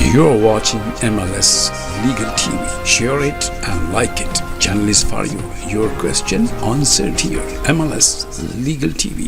You're watching MLS Legal TV. Share it and like it. Channel is for you. Your question answered here. MLS Legal TV.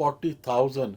40,000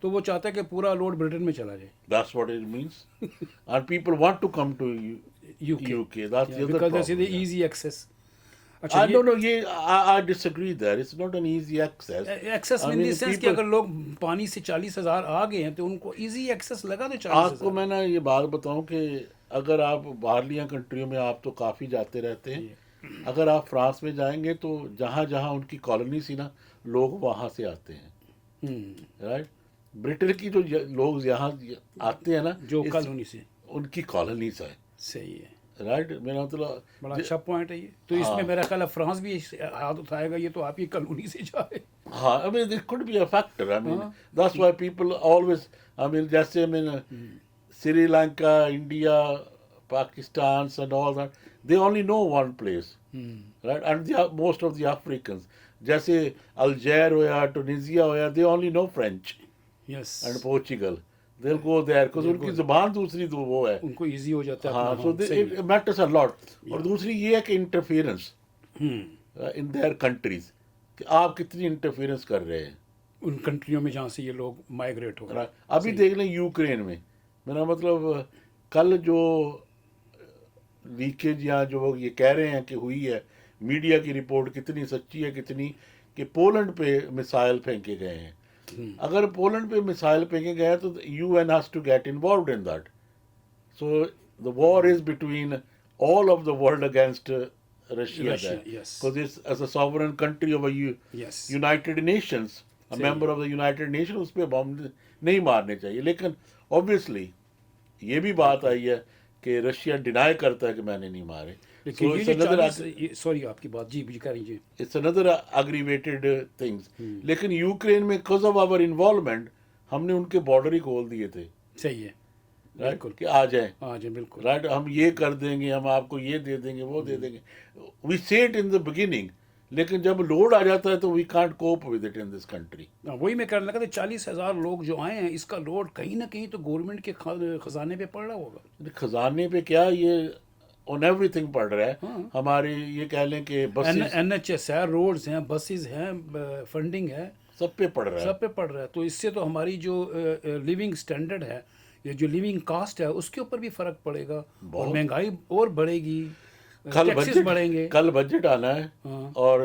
تو وہ چاہتا ہے کہ پورا load برٹن میں چلا جائے. That's what it means. And people want to come to UK. That's the other because they see problem. the easy access. I don't know. I disagree there. It's not an easy access. Access I in the mean, sense کہ people- اگر لوگ پانی سے 40,000 آ گئے ہیں تو ان کو easy access لگا دے آپ کو 40,000. میں نے یہ بات بتاؤں کہ اگر آپ باہرلی کنٹریوں میں آپ تو کافی جاتے رہتے ہیں. اگر آپ فرانس میں جائیں گے تو جہاں جہاں ان کی کالونی سی نا لوگ وہاں سے آتے ہیں. رائٹ. برٹن کی جو لوگ یہاں آتے ہیں نا جو کالونی سے ان کی کالونیز ہیں. صحیح ہے. رائٹ. میرا مطلب بڑا اچھا پوائنٹ ہے یہ. تو اس میں میرا خیال ہے فرانس بھی ہاتھ اٹھائے گا. یہ تو آپ کی کالونی سے جائے. ہاں. I mean, it could be a factor. I mean, that's why people always, I mean, جیسے I mean, Sri Lanka, India, Pakistan and all that, they only know one place. Right? And most of the Africans, جیسے الجیر ہوا, ٹونیزیا ہوا, they only know French yes. and Portugal. They'll go there because ان کی زبان دوسری تو وہ ہے. ان کو ایزی ہو جاتا ہے. ہاں. اپنا. So it matters a lot. اور دوسری یہ ہے کہ انٹرفیئرنس in their countries, کہ آپ کتنی انٹرفیئرنس کر رہے ہیں ان کنٹریوں میں جہاں سے یہ لوگ مائگریٹ ہو رہے. ابھی دیکھ لیں یوکرین میں. میرا مطلب کل جو لیکیج یا جو یہ کہہ رہے ہیں کہ ہوئی ہے, میڈیا کی رپورٹ کتنی سچی ہے کتنی, کہ پولینڈ پہ میسائل پھینکے گئے ہیں. اگر پولینڈ پہ میسائل پھینکے گئے ہیں تو U N has to get involved in that. So the war is between all of the world against Russia Russia, there. yes. Because it's as a sovereign country of a Yes. United Nations, a member of the United Nations, اس پہ بم نہیں مارنے چاہیے. لیکن obviously یہ بھی بات آئی ہے کہ رشیا ڈینائی کرتا ہے کہ میں نے نہیں مارے. لیکن یہ جو سوری آپ کی بات جی کہہ رہیے. It's another aggravated things. لیکن یوکرین میں because of our involvement ہم نے ان کے بارڈر ہی کھول دیے تھے. صحیح ہے. بالکل کہ آ جائیں. ہاں جی بالکل. رائٹ. ہم یہ کر دیں گے, ہم آپ کو یہ دے دیں گے, وہ دے دیں گے. وی say it in the beginning, لیکن جب لوڈ آ جاتا ہے تو we can't cope with it in this country. وہی میں کرنے لگا تھا. 40,000 لوگ جو آئے ہیں, اس کا لوڈ کہیں نہ کہیں تو گورنمنٹ کے خزانے پہ پڑ رہا ہوگا. خزانے پہ کیا, یہ آن ایوری تھنگ پڑ رہا ہے. ہماری یہ کہہ لیں کہ NHS ہے, روڈز ہیں, بسز ہیں, فنڈنگ ہے, سب پہ پڑ رہا ہے. سب پہ پڑ رہا ہے. تو اس سے تو ہماری جو لیونگ اسٹینڈرڈ ہے یا جو لیونگ کاسٹ ہے اس کے اوپر بھی فرق پڑے گا, اور مہنگائی اور بڑھے گی, ٹیکسز بڑھیں گے. کل بجٹ آنا ہے اور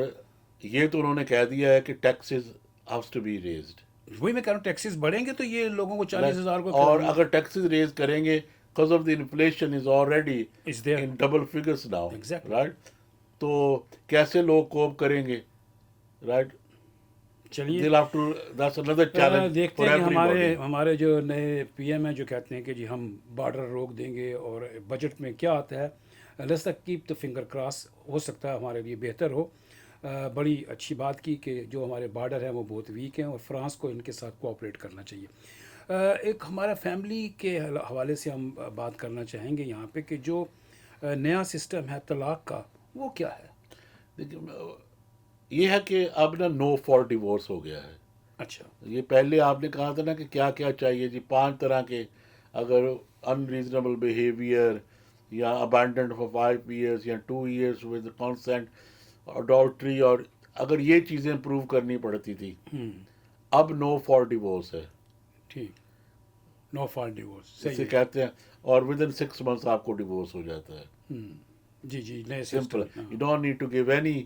یہ تو انہوں نے کہہ دیا ہے کہ ٹیکسز ہیوز ٹو بی ریزڈ. وہی میں کہہ رہا ہوں, ٹیکسز بڑھیں گے تو یہ لوگوں کو 40,000 کو. اور اگر ٹیکسز ریز کریں گے because of the inflation is already in double figures now. Exactly. Right. تو کیسے لوگ کوپ کریں گے. Right. چلیے They'll have to, that's another challenge دیکھتے for ہیں کہ everybody. ہمارے جو نئے پی ایم ہیں جو کہتے ہیں کہ جی ہم بارڈر روک دیں گے, اور بجٹ میں کیا آتا ہے. Let's keep the finger cross. ہو سکتا ہے ہمارے لیے بہتر ہو. بڑی اچھی بات کی کہ جو ہمارے بارڈر ہیں وہ بہت ویک ہیں, اور فرانس کو ان کے ساتھ کوآپریٹ کرنا چاہیے. ایک ہمارا فیملی کے حوالے سے ہم بات کرنا چاہیں گے یہاں پہ کہ جو نیا سسٹم ہے طلاق کا, وہ کیا ہے. یہ ہے کہ اب نا نو فار ڈیورس ہو گیا ہے. اچھا. یہ پہلے آپ نے کہا تھا نا کہ کیا کیا چاہیے جی, 5 طرح کے, اگر انریزنیبل بیہیویئر یا ابینڈنڈ فار 5 ایئرس یا 2 ایئرس ود کنسینٹ, اڈالٹری, اور اگر یہ چیزیں پروو کرنی پڑتی تھی. اب نو فار ڈیورس ہے. ٹھیک. نو فار ڈیورس اسے کہتے ہیں, اور ود ان 6 months آپ کو ڈیورس ہو جاتا ہے. جی جی. نئے simple. You don't need to give any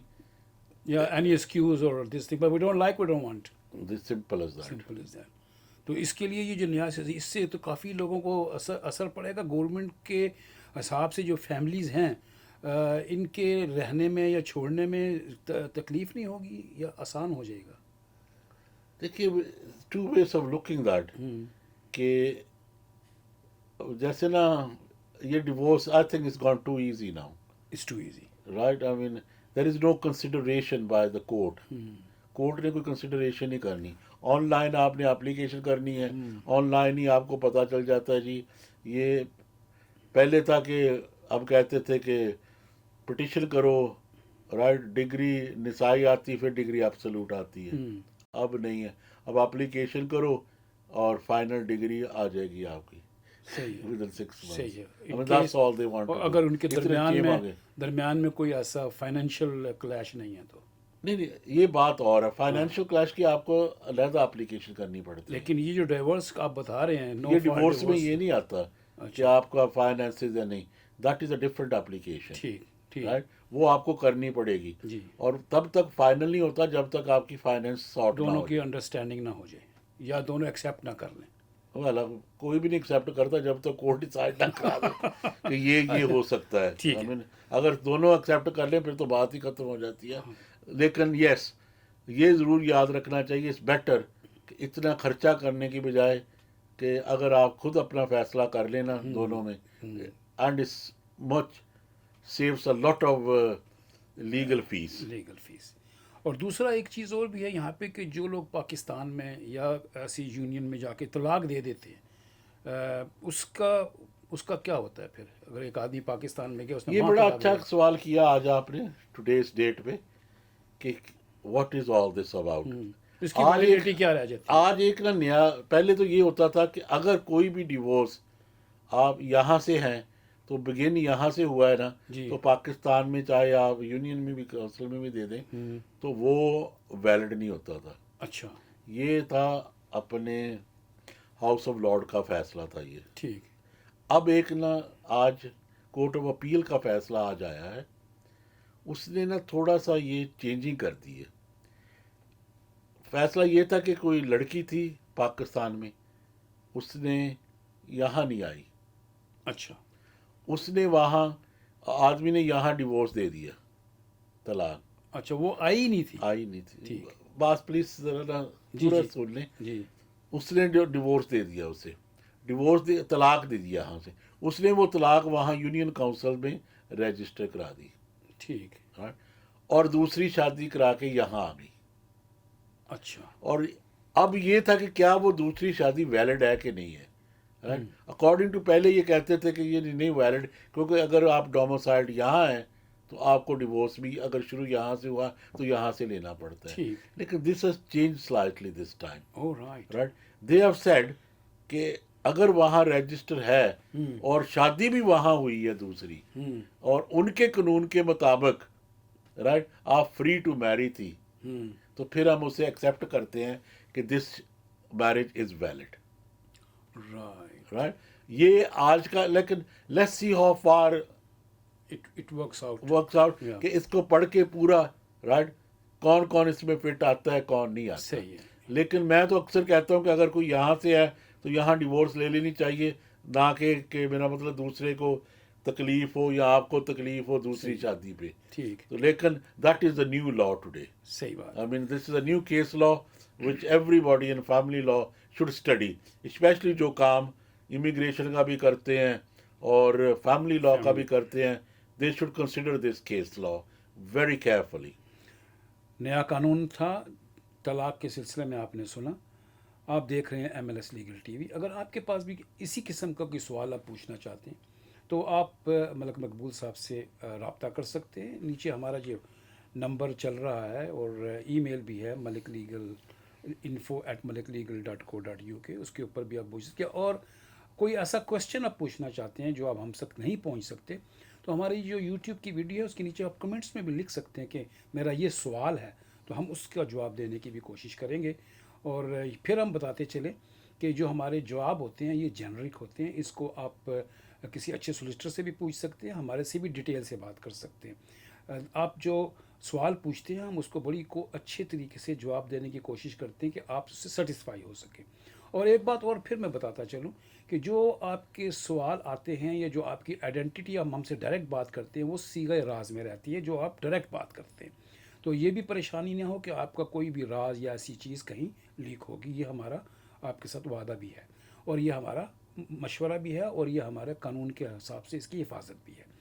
any excuse or this thing, but we don't like, we don't want. This simple as that. Simple as that. تو اس کے لیے یہ جو نیا اس سے تو کافی لوگوں کو اثر پڑے گا. گورنمنٹ کے حساب سے جو فیملیز ہیں ان کے رہنے میں یا چھوڑنے میں تکلیف نہیں ہوگی, یا آسان ہو جائے گا. دیکھیے 2 ways of looking that, کہ جیسے نا یہ divorce I think it's gone too easy now. It's too easy. Right. I mean there is no consideration by the court. Court نے کوئی کنسیڈریشن نہیں کرنی. آن لائن آپ نے اپلیکیشن کرنی ہے, آن لائن ہی آپ کو پتہ چل جاتا ہے. جی یہ پہلے تھا کہ اب کہتے تھے کہ پٹیشن کرو, رائٹ, ڈگری نسائی آتی پھر ڈگری ایبسولوٹ آتی ہے. اب نہیں ہے, اب اپلیکیشن کرو اور فائنل ڈگری آ جائے گی آپ کی. صحیح ہے. اگر ان کے درمیان میں کوئی ایسا فائنینشیل کلیش نہیں ہے تو نہیں نہیں یہ بات اور ہے، فائنینشیل کلیش کی آپ کو علیحدہ اپلیکیشن کرنی پڑتی ہے. لیکن یہ جو ڈائیورس آپ بتا رہے ہیں نو یہ فار ڈیورس میں یہ نہیں آتا کہ اچھا آپ کا فائنینسز یا نہیں، that is a different application, ٹھیک ٹھیک رائٹ. وہ آپ کو کرنی پڑے گی، جی اور تب تک فائنل نہیں ہوتا جب تک آپ کی فائنینس سارٹ نہ دونوں ہو کی جائے. انڈرسٹینڈنگ نہ ہو جائے یا دونوں ایکسیپٹ نہ کر لیں. کوئی بھی نہیں ایکسیپٹ کرتا جب تک کورٹ ڈیسائڈ نہ کرا دے کہ یہ ہو سکتا ہے. ٹھیک ہے. اگر دونوں ایکسیپٹ کر لیں پھر تو بات ہی ختم ہو جاتی ہے. لیکن یس یہ ضرور یاد رکھنا چاہیے، اٹس بیٹر کہ اتنا خرچہ کرنے کی بجائے کہ اگر آپ خود اپنا فیصلہ کر لیں نا دونوں میں، and it's much saves a lot of legal fee. Legal fee. اور دوسرا ایک چیز اور بھی ہے یہاں پہ کہ جو لوگ پاکستان میں یا ایسی یونین میں جا کے طلاق دے دیتے ہیں اس کا کیا ہوتا ہے پھر اگر ایک آدمی پاکستان میں گیا اس نے یہ وہاں بڑا طلاق اچھا دے سوال کیا آج آپ نے ٹوڈیز ڈیٹ پہ کہ what is all this about. اس کی آج ویلیڈیٹی کیا رہ جاتی ہے؟ آج ایک نا نیا، پہلے تو یہ ہوتا تھا کہ اگر کوئی بھی ڈیورس آپ یہاں سے ہیں تو بگن یہاں سے ہوا ہے نا، جی تو پاکستان میں چاہے آپ یونین میں بھی کونسل میں بھی دے دیں تو وہ ویلڈ نہیں ہوتا تھا. اچھا یہ تھا اپنے ہاؤس آف لارڈ کا فیصلہ تھا یہ. ٹھیک اب ایک نا آج کورٹ آف اپیل کا فیصلہ آج آیا ہے، اس نے نا تھوڑا سا یہ چینجنگ کر دی ہے. فیصلہ یہ تھا کہ کوئی لڑکی تھی پاکستان میں، اس نے یہاں نہیں آئی، اچھا اس نے وہاں آدمی نے یہاں ڈیورس دے دیا، طلاق. اچھا وہ آئی نہیں تھی. آئی نہیں تھی. ٹھیک. بات پلیز ذرا نا جی پورا جی سن لیں. جی اس نے جو ڈیورس دے دیا، اسے ڈیورس طلاق دے دیا یہاں سے. اس نے وہ طلاق وہاں یونین کونسل میں رجسٹر کرا دی، ٹھیک اور دوسری شادی کرا کے یہاں آ گئی. اچھا اور اب یہ تھا کہ کیا وہ دوسری شادی ویلڈ ہے کہ نہیں ہے. اکارڈنگ ٹو پہلے یہ کہتے تھے کہ یہ نہیں ویلڈ، کیونکہ اگر آپ ڈومسائلڈ یہاں ہیں تو آپ کو ڈیورس بھی اگر شروع یہاں سے ہوا تو یہاں سے لینا پڑتا ہے. ٹھیک. لیکن this has change slightly this time, O right. Right. They have said کہ اگر وہاں رجسٹر ہے اور شادی بھی وہاں ہوئی ہے دوسری، اور ان کے قانون کے مطابق رائٹ آپ فری ٹو میری تھی، تو پھر ہم اسے ایکسیپٹ کرتے ہیں کہ this marriage is valid. Right right. یہ آج کا، لیکن let's see how far it works out. Works out کہ اس کو پڑھ کے پورا رائٹ کون کون اس میں فٹ آتا ہے کون نہیں آتا. صحیح ہے. لیکن میں تو اکثر کہتا ہوں کہ اگر کوئی یہاں سے ہے تو یہاں ڈیورس لے لینی چاہیے، نہ کہ میرا مطلب دوسرے کو تکلیف ہو یا آپ کو تکلیف ہو دوسری شادی پہ. ٹھیک. تو لیکن that is the new law today. صحیح بات. I mean, this is a new case law which everybody in family law should study, especially جو کام امیگریشن کا بھی کرتے ہیں اور فیملی لا کا بھی کرتے ہیں. They should consider this case law very carefully. نیا قانون تھا طلاق کے سلسلے میں، آپ نے سنا. آپ دیکھ رہے ہیں M L S legal T وی. اگر آپ کے پاس بھی اسی قسم کا کوئی سوال آپ پوچھنا چاہتے ہیں تو آپ ملک مقبول صاحب سے رابطہ کر سکتے ہیں. نیچے ہمارا جو نمبر چل رہا ہے اور ای میل بھی ہے ملک لیگل info@maliklegal.co.uk، اس کے اوپر بھی آپ پوچھ سکتے ہیں. اور کوئی ایسا کویشچن آپ پوچھنا چاہتے ہیں جو آپ ہم تک نہیں پہنچ سکتے تو ہماری جو یوٹیوب کی ویڈیو ہے اس کے نیچے آپ کمنٹس میں بھی لکھ سکتے ہیں کہ میرا یہ سوال ہے، تو ہم اس کا جواب دینے کی بھی کوشش کریں گے. اور پھر ہم بتاتے چلیں کہ جو ہمارے جواب ہوتے ہیں یہ جنرک ہوتے ہیں. اس کو آپ کسی اچھے سولیسٹر سے بھی پوچھ سکتے ہیں، ہمارے سے بھی ڈیٹیل سے بات کر سکتے ہیں. آپ جو سوال پوچھتے ہیں ہم اس کو بڑی اچھے طریقے سے جواب دینے کی کوشش کرتے ہیں کہ آپ اس سے سیٹسفائی ہو سکیں. اور ایک بات اور پھر میں بتاتا چلوں کہ جو آپ کے سوال آتے ہیں یا جو آپ کی آئیڈینٹی ہم سے ڈائریکٹ بات کرتے ہیں وہ صیغہ راز میں رہتی ہے جو آپ ڈائریکٹ بات کرتے ہیں. تو یہ بھی پریشانی نہ ہو کہ آپ کا کوئی بھی راز یا ایسی چیز کہیں لیک ہوگی. یہ ہمارا آپ کے ساتھ وعدہ بھی ہے اور یہ ہمارا مشورہ بھی ہے اور یہ ہمارے قانون کے حساب سے اس کی حفاظت بھی ہے.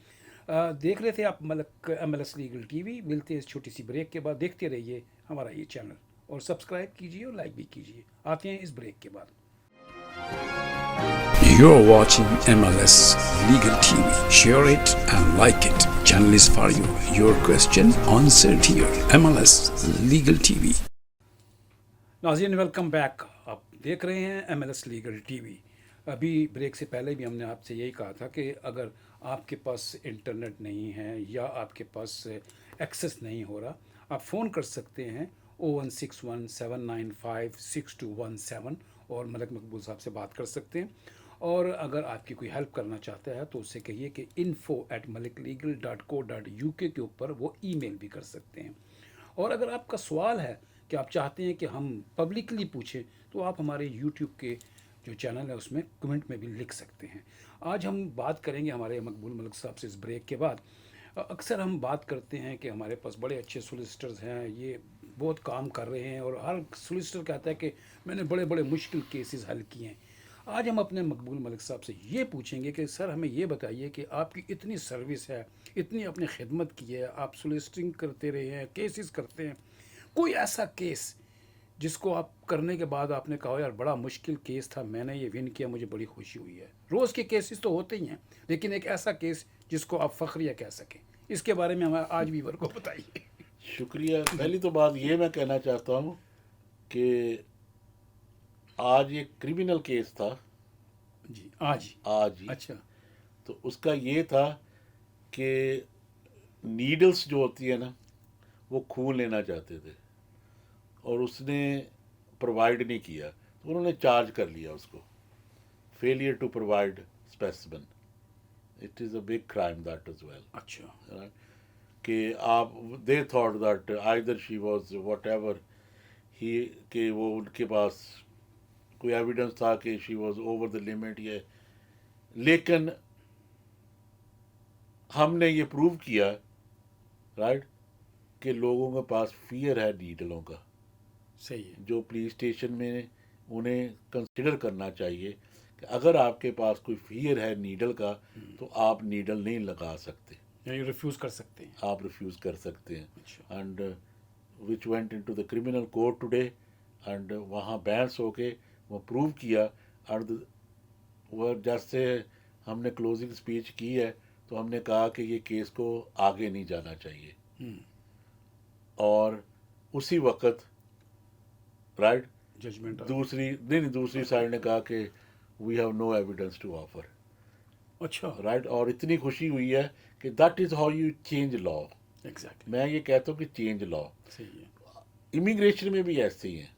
دیکھ رہے تھے آپ Malik M L S legal T V. ملتے ہیں اس چھوٹی سی بریک کے بعد. دیکھتے رہیے ہمارا یہ چینل اور سبسکرائب کیجیے اور لائک بھی کیجیے. آتے ہیں اس بریک کے بعد. You're watching MLS Legal TV. Share it and like it. Channel is for you. Your question answered here. MLS Legal TV. ناظرین ویلکم بیک. آپ دیکھ رہے ہیں M L S legal T وی. ابھی بریک سے پہلے بھی ہم نے آپ سے یہی کہا تھا کہ اگر آپ کے پاس انٹرنیٹ نہیں ہے یا آپ کے پاس ایکسیس نہیں ہو رہا، آپ فون کر سکتے ہیں 01617956217 اور ملک مقبول صاحب سے بات کر سکتے ہیں. اور اگر آپ کی کوئی ہیلپ کرنا چاہتا ہے تو اس سے کہیے کہ info@maliklegal.co.uk کے اوپر وہ ای میل بھی کر سکتے ہیں. اور اگر آپ کا سوال ہے کہ آپ چاہتے ہیں کہ ہم پبلکلی پوچھیں تو آپ ہمارے یوٹیوب کے جو چینل ہے اس میں کمنٹ میں بھی لکھ سکتے ہیں. آج ہم بات کریں گے ہمارے مقبول ملک صاحب سے اس بریک کے بعد. اکثر ہم بات کرتے ہیں کہ ہمارے پاس بڑے اچھے سولیسٹرز ہیں, یہ بہت کام کر رہے ہیں, اور ہر سولیسٹر کہتا ہے کہ میں نے بڑے بڑے مشکل کیسز حل کیے ہیں. آج ہم اپنے مقبول ملک صاحب سے یہ پوچھیں گے کہ سر ہمیں یہ بتائیے کہ آپ کی اتنی سروس ہے, اتنی اپنی خدمت کی ہے, آپ سولیسٹرنگ کرتے رہے ہیں, کیسز کرتے ہیں, کوئی ایسا کیس جس کو آپ کرنے کے بعد آپ نے کہا یار بڑا مشکل کیس تھا, میں نے یہ ون کیا, مجھے بڑی خوشی ہوئی ہے. روز کے کیسز تو ہوتے ہی ہیں, لیکن ایک ایسا کیس جس کو آپ فخریہ کہہ سکیں, اس کے بارے میں ہمیں آج ویور کو بتائیے. شکریہ. پہلی تو بات یہ میں کہنا چاہتا ہوں کہ آج ایک کریمنل کیس تھا. جی آج ہی اچھا تو اس کا یہ تھا کہ نیڈلز جو ہوتی ہے نا وہ خون لینا چاہتے تھے اور اس نے پرووائڈ نہیں کیا, تو انہوں نے چارج کر لیا اس کو, failure to provide specimen. It is a big crime that is well. اچھا کہ آپ they thought that either she was whatever ہی, کہ وہ ان کے پاس کوئی ایویڈنس تھا کہ she was over the limit یہ, لیکن ہم نے یہ پروو کیا رائٹ کہ لوگوں کے پاس فیئر ہے نیڈلوں کا, صحیح ہے. جو پولیس اسٹیشن میں انہیں کنسیڈر کرنا چاہیے کہ اگر آپ کے پاس کوئی فیئر ہے نیڈل کا تو آپ نیڈل نہیں لگا سکتے, یعنی ریفیوز کر سکتے ہیں. آپ ریفیوز کر سکتے ہیں. اچھا and which went into the criminal court today, and وہاں بحث ہو کے وہ پروو کیا. اینڈ وہ جیسے ہم نے کلوزنگ اسپیچ کی ہے تو ہم نے کہا کہ یہ کیس کو آگے نہیں جانا چاہیے, اور اسی وقت رائٹ ججمنٹ دوسری سائڈ نے کہا کہ we have no evidence to offer. اچھا رائٹ, اور اتنی خوشی ہوئی ہے کہ that is how you change law. Exactly میں یہ کہتا ہوں کہ چینج لا. صحیح ہے. امیگریشن میں بھی ایسے ہی ہیں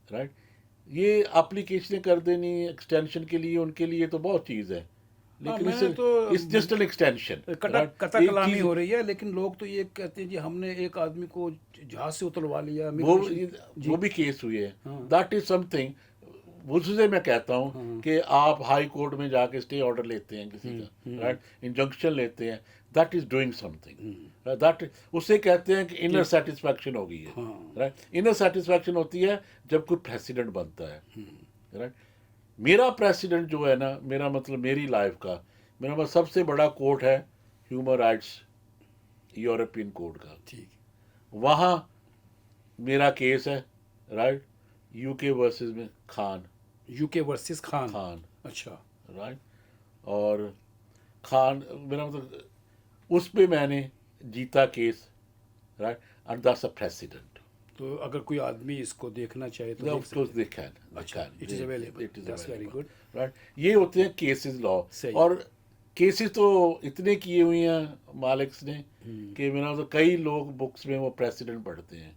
رائٹ, یہ اپلیکیشنیں کر دینی ایکسٹینشن کے لیے, ان کے لیے تو بہت چیز ہے, لیکن اس جسٹ این ایکسٹینشن قطع کلامی ہو رہی ہے. لیکن لوگ تو یہ کہتے ہیں جی ہم نے ایک آدمی کو جہاز سے اتروا لیا, وہ بھی کیس ہوئی ہے. That is some thing. اس سے میں کہتا ہوں کہ آپ ہائی کورٹ میں جا کے اسٹے آرڈر لیتے ہیں کسی کا, رائٹ, انجنکشن لیتے ہیں, that is doing some thing. That اسے کہتے ہیں کہ انر سیٹسفیکشن ہو گئی ہے. رائٹ, انر سیٹسفیکشن ہوتی ہے جب کوئی پریسیڈنٹ بنتا ہے. رائٹ, میرا پریسیڈنٹ جو ہے نا, میرا مطلب میری لائف کا میرا مطلب سب سے بڑا کورٹ ہے ہیومن رائٹس یورپین کورٹ کا. ٹھیک وہاں میرا کیس ہے رائٹ, یو کے ورسز میں خان, یو کے ورسز خان. اچھا رائٹ, اور خان میرا مطلب اس پہ میں نے جیتا case right, and that's a precedent. تو اگر کوئی آدمی اس کو دیکھنا چاہے تو رائٹ, یہ ہوتے ہیں کیسز لا. اور کیسز تو اتنے کیے ہوئے ہیں مالکس نے کہ میرا مطلب کئی لوگ بکس میں وہ پریسیڈنٹ پڑھتے ہیں.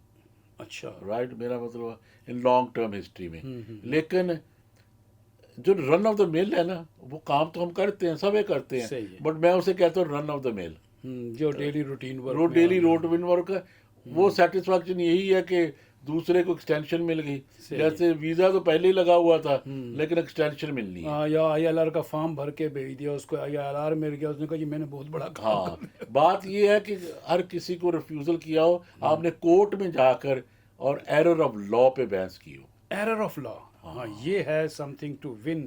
اچھا رائٹ, میرا مطلب ان لانگ ٹرم ہسٹری میں. لیکن جو رن آف دا مل ہے نا, وہ کام تو ہم کرتے ہیں, سبھی کرتے ہیں, بٹ میں اسے کہتا ہوں رن آف دا مل, جو ڈیلی روٹین ورک ہے. وہ سیٹسفیکشن یہی ہے کہ دوسرے کو ایکسٹینشن مل گئی. جیسے ویزا تو پہلے ہی لگا ہوا تھا لیکن ایکسٹینشن ملنی ہے. یا آئی ایل آر کا فارم بھر کے بھیج دیا اس کو, آئی ایل آر مل گیا, اس نے کہا جی میں نے بہت بڑا کام. ہاں, بات یہ ہے کہ ہر کسی کو ریفیوزل کیا ہو, آپ نے کورٹ میں جا کر اور ایرر آف لا پہ بحث کی ہو. ایرر آف لا, ہاں یہ ہے سم تھنگ ٹو ون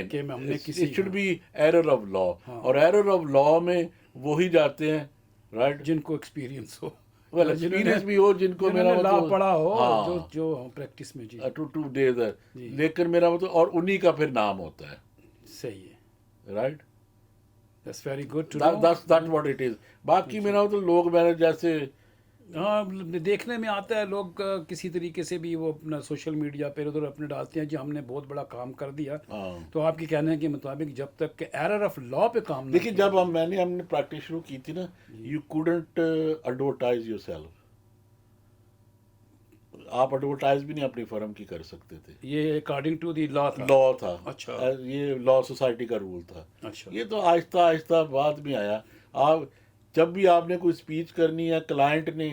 کہ ہم نے کسی it should be error of law. اور ایرر آف لا میں وہی جاتے ہیں رائٹ جن کو ایکسپیرینس ہو, ایکسپیرینس بھی ہو, جن کو میرا لا پڑا ہو, جو پریکٹس میں جی ٹو ڈیز ہے, لیکن میرا مطلب اور انہی کا پھر نام ہوتا ہے. صحیح ہے right, that's very good to know, that's what it is. باقی میرا مطلب لوگ میرے جیسے ہاں دیکھنے میں آتا ہے, لوگ کسی طریقے سے بھی وہ اپنا سوشل میڈیا پہ ادھر اپنے ڈالتے ہیں جی ہم نے بہت بڑا کام کر دیا. تو آپ کے کہنے کے مطابق جب تک کہ ایرر آف لا پہ کام نہ, دیکھیے جب ہم نے پریکٹس شروع کی تھی نا, you couldn't advertise yourself. آپ ایڈورٹائز بھی نہیں اپنی فرم کی کر سکتے تھے. یہ اکارڈنگ ٹو دی لا تھا. لا تھا. اچھا. یہ لا سوسائٹی کا رول تھا. اچھا. یہ تو آہستہ آہستہ بعد میں آیا. آپ جب بھی آپ نے کوئی اسپیچ کرنی ہے کلائنٹ نے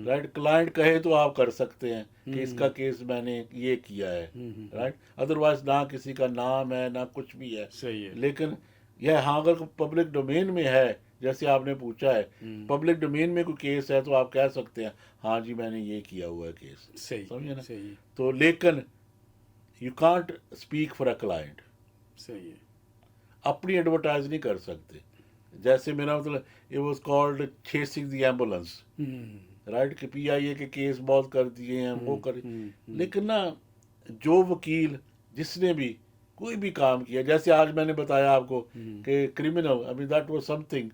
رائٹ کلائنٹ کہے تو آپ کر سکتے ہیں کہ اس کا کیس میں نے یہ کیا ہے رائٹ. ادروائز نہ کسی کا نام ہے نہ کچھ بھی ہے. صحیح ہے. لیکن یہ ہاں اگر پبلک ڈومین میں ہے جیسے آپ نے پوچھا ہے پبلک ڈومین میں کوئی کیس ہے تو آپ کہہ سکتے ہیں ہاں جی میں نے یہ کیا ہوا ہے کیس. صحیح. سمجھے نا. صحیح. تو لیکن you can't speak for a client. صحیح ہے. اپنی ایڈورٹائز نہیں کر سکتے. جیسے میرا مطلب it was called chasing the ambulance right کہ پی آئی اے کے کیس بہت کر دیے ہیں وہ کر. لیکن نا جو وکیل جس نے بھی کوئی بھی کام کیا جیسے آج میں نے بتایا آپ کو کہ criminal I mean that was something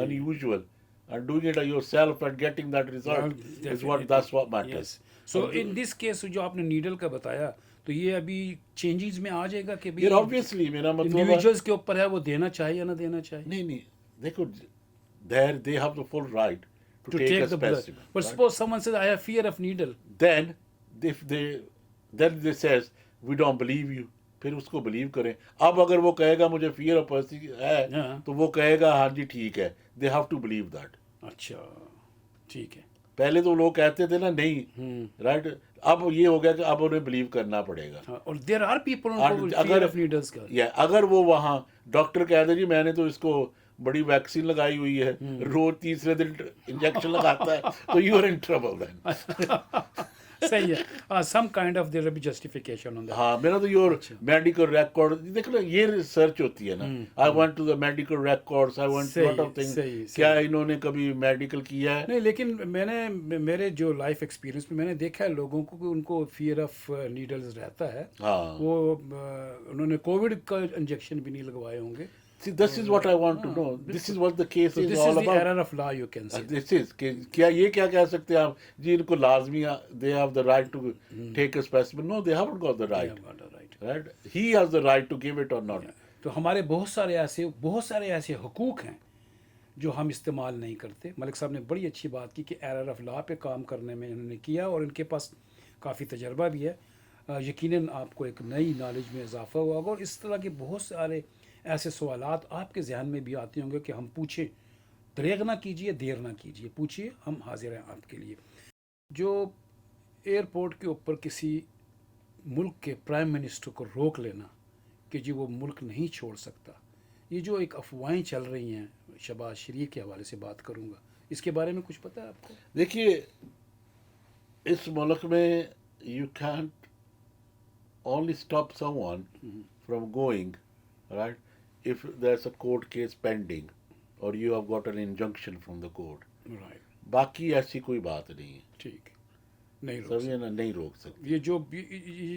unusual and doing it yourself and getting that result is what matters. So in this case جو آپ نے نیڈل کا بتایا تو یہ ابھی چینجز میں آ جائے گا کہ پھر obviously میرا مطلب انڈیویجولس کے اوپر ہے وہ دینا چاہیے یا نہ دینا چاہیے. نہیں دیکھو they have the full right to take a the blood. specimen. But suppose someone says I have fear of needle. Then if they says we don't believe you پھر اس کو بلیو کریں. اب اگر وہ کہے گا مجھے فیئر آف پرسی ہے تو وہ کہے گا ہاں جی ٹھیک ہے. They have to believe that. اچھا ٹھیک ہے. پہلے تو لوگ کہتے تھے نا نہیں رائٹ. اب یہ ہو گیا کہ اب انہیں بلیو کرنا پڑے گا. اور دیر آر پیپل اگر وہ وہاں ڈاکٹر کہہ دے جی میں نے تو اس کو بڑی ویکسین لگائی ہوئی ہے روز تیسرے دن انجیکشن لگاتا ہے تو you are in trouble then. صحیح ہے. Some kind of there be justification on that. ہاں میرا تو یور میڈیکل ریکارڈ دیکھ لو یہ ریسرچ ہوتی ہے نا. I want to the medical records I want lot of things. کیا انہوں نے کبھی میڈیکل کیا ہے؟ نہیں لیکن میں نے میرے جو لائف ایکسپیرینس میں نے دیکھا ہے لوگوں کو کہ ان کو فیئر آف نیڈلز رہتا ہے. وہ انہوں نے کووڈ کا انجیکشن بھی نہیں لگوائے ہوں گے. See, this is what I want to know. This is what the case is all about. This is the error of law, you can say. This is کیا یہ کیا کہہ سکتے ہیں آپ جی ان کو لازمی they have the right to take a specimen. No, they haven't got the right. Right? He has the right to give it or not. تو ہمارے بہت سارے ایسے حقوق ہیں جو ہم استعمال نہیں کرتے. ملک صاحب نے بڑی اچھی بات کی کہ ایرر آف لا پہ کام کرنے میں انہوں نے کیا اور ان کے پاس کافی تجربہ بھی ہے. یقیناً آپ کو ایک نئی نالج میں اضافہ ہوا ہوگا اور اس طرح کے بہت سارے ایسے سوالات آپ کے ذہن میں بھی آتے ہوں گے کہ ہم پوچھیں. دریغ نہ کیجیے دیر نہ کیجیے پوچھیے ہم حاضر ہیں آپ کے لیے. جو ایئرپورٹ کے اوپر کسی ملک کے پرائم منسٹر کو روک لینا کہ جی وہ ملک نہیں چھوڑ سکتا, یہ جو ایک افواہیں چل رہی ہیں شہباز شریف کے حوالے سے بات کروں گا, اس کے بارے میں کچھ پتہ ہے آپ کو؟ دیکھیے اس ملک میں you can't only stop some one from going right if there's a court case pending or you have got an injunction from the court. Right. باقی ایسی کوئی بات نہیں ہے. ٹھیک نہیں روک سکتے. یہ جو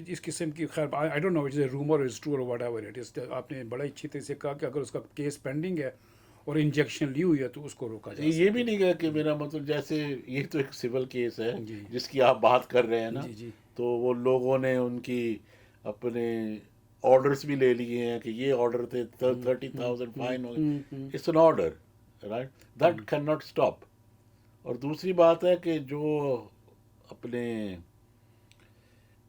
اس قسم کی خیر I don't know it's a rumor or it's true or whatever it is. آپ نے بڑا اچھی طرح سے کہا کہ اگر اس کا کیس پینڈنگ ہے اور انجیکشن لی ہوئی ہے تو اس کو روکا جائے. یہ بھی نہیں کہا کہ میرا مطلب جیسے یہ تو ایک سول کیس ہے جس کی آپ بات کر رہے ہیں نا, تو وہ لوگوں نے ان کی اپنے آرڈرس بھی لے لیے ہیں کہ یہ آرڈر تھے 30,000 فائن ہو گئے. It's an order right that can not stop. اور دوسری بات ہے کہ جو اپنے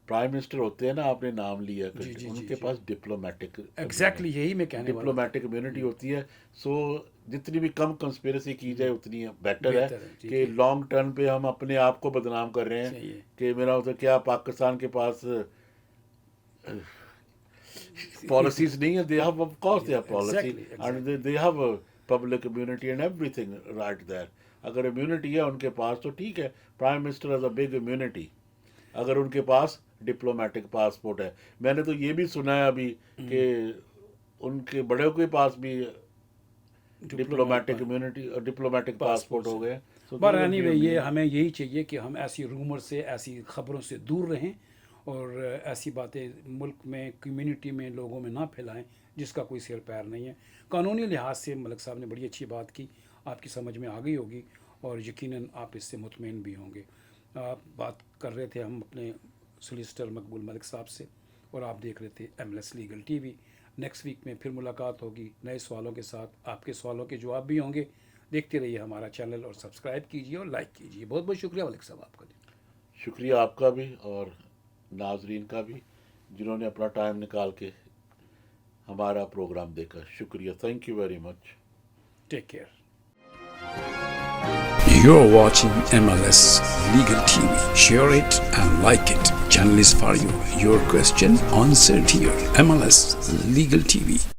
پرائم منسٹر ہوتے ہیں نا آپ نے نام لیا ان کے پاس ڈپلومیٹک ایگزیکٹلی یہی میں کہنے والا ڈپلومیٹک امیونٹی ہوتی ہے. سو جتنی بھی کم کنسپیریسی کی جائے اتنی بیٹر ہے کہ لانگ ٹرم پہ ہم اپنے آپ کو بدنام کر رہے ہیں کہ میرا مطلب کیا پاکستان کے پاس policies نہیں ہے. they have of course they have policy and they have a public immunity and everything right there. اگر immunity ہے ان کے پاس تو ٹھیک ہے. prime minister has a big immunity اگر ان کے پاس ڈپلومیٹک پاسپورٹ ہے. میں نے تو یہ بھی سنا ہے ابھی کہ ان کے بڑے کے پاس بھی ڈپلومیٹک امونٹی اور ڈپلومیٹک پاسپورٹ ہو گئے. پر اینی وے یہ ہمیں یہی چاہیے کہ ہم ایسی رومر سے ایسی خبروں سے دور رہیں اور ایسی باتیں ملک میں کمیونٹی میں لوگوں میں نہ پھیلائیں جس کا کوئی سر پیر نہیں ہے. قانونی لحاظ سے ملک صاحب نے بڑی اچھی بات کی, آپ کی سمجھ میں آ گئی ہوگی اور یقیناً آپ اس سے مطمئن بھی ہوں گے. آپ بات کر رہے تھے ہم اپنے سولیسٹر مقبول ملک صاحب سے اور آپ دیکھ رہے تھے MLS لیگل ٹی وی. نیکسٹ ویک میں پھر ملاقات ہوگی نئے سوالوں کے ساتھ. آپ کے سوالوں کے جواب بھی ہوں گے. دیکھتے رہیے ہمارا چینل اور سبسکرائب کیجیے اور لائک کیجیے. بہت بہت شکریہ ملک صاحب آپ کا. شکریہ آپ کا بھی اور ناظرین کا بھی جنہوں نے اپنا ٹائم نکال کے ہمارا پروگرام دیکھا. شکریہ. Thank you very much. Take care. You're watching MLS Legal TV. Share it and like it. Channel is for you. Your question answered here. MLS Legal TV.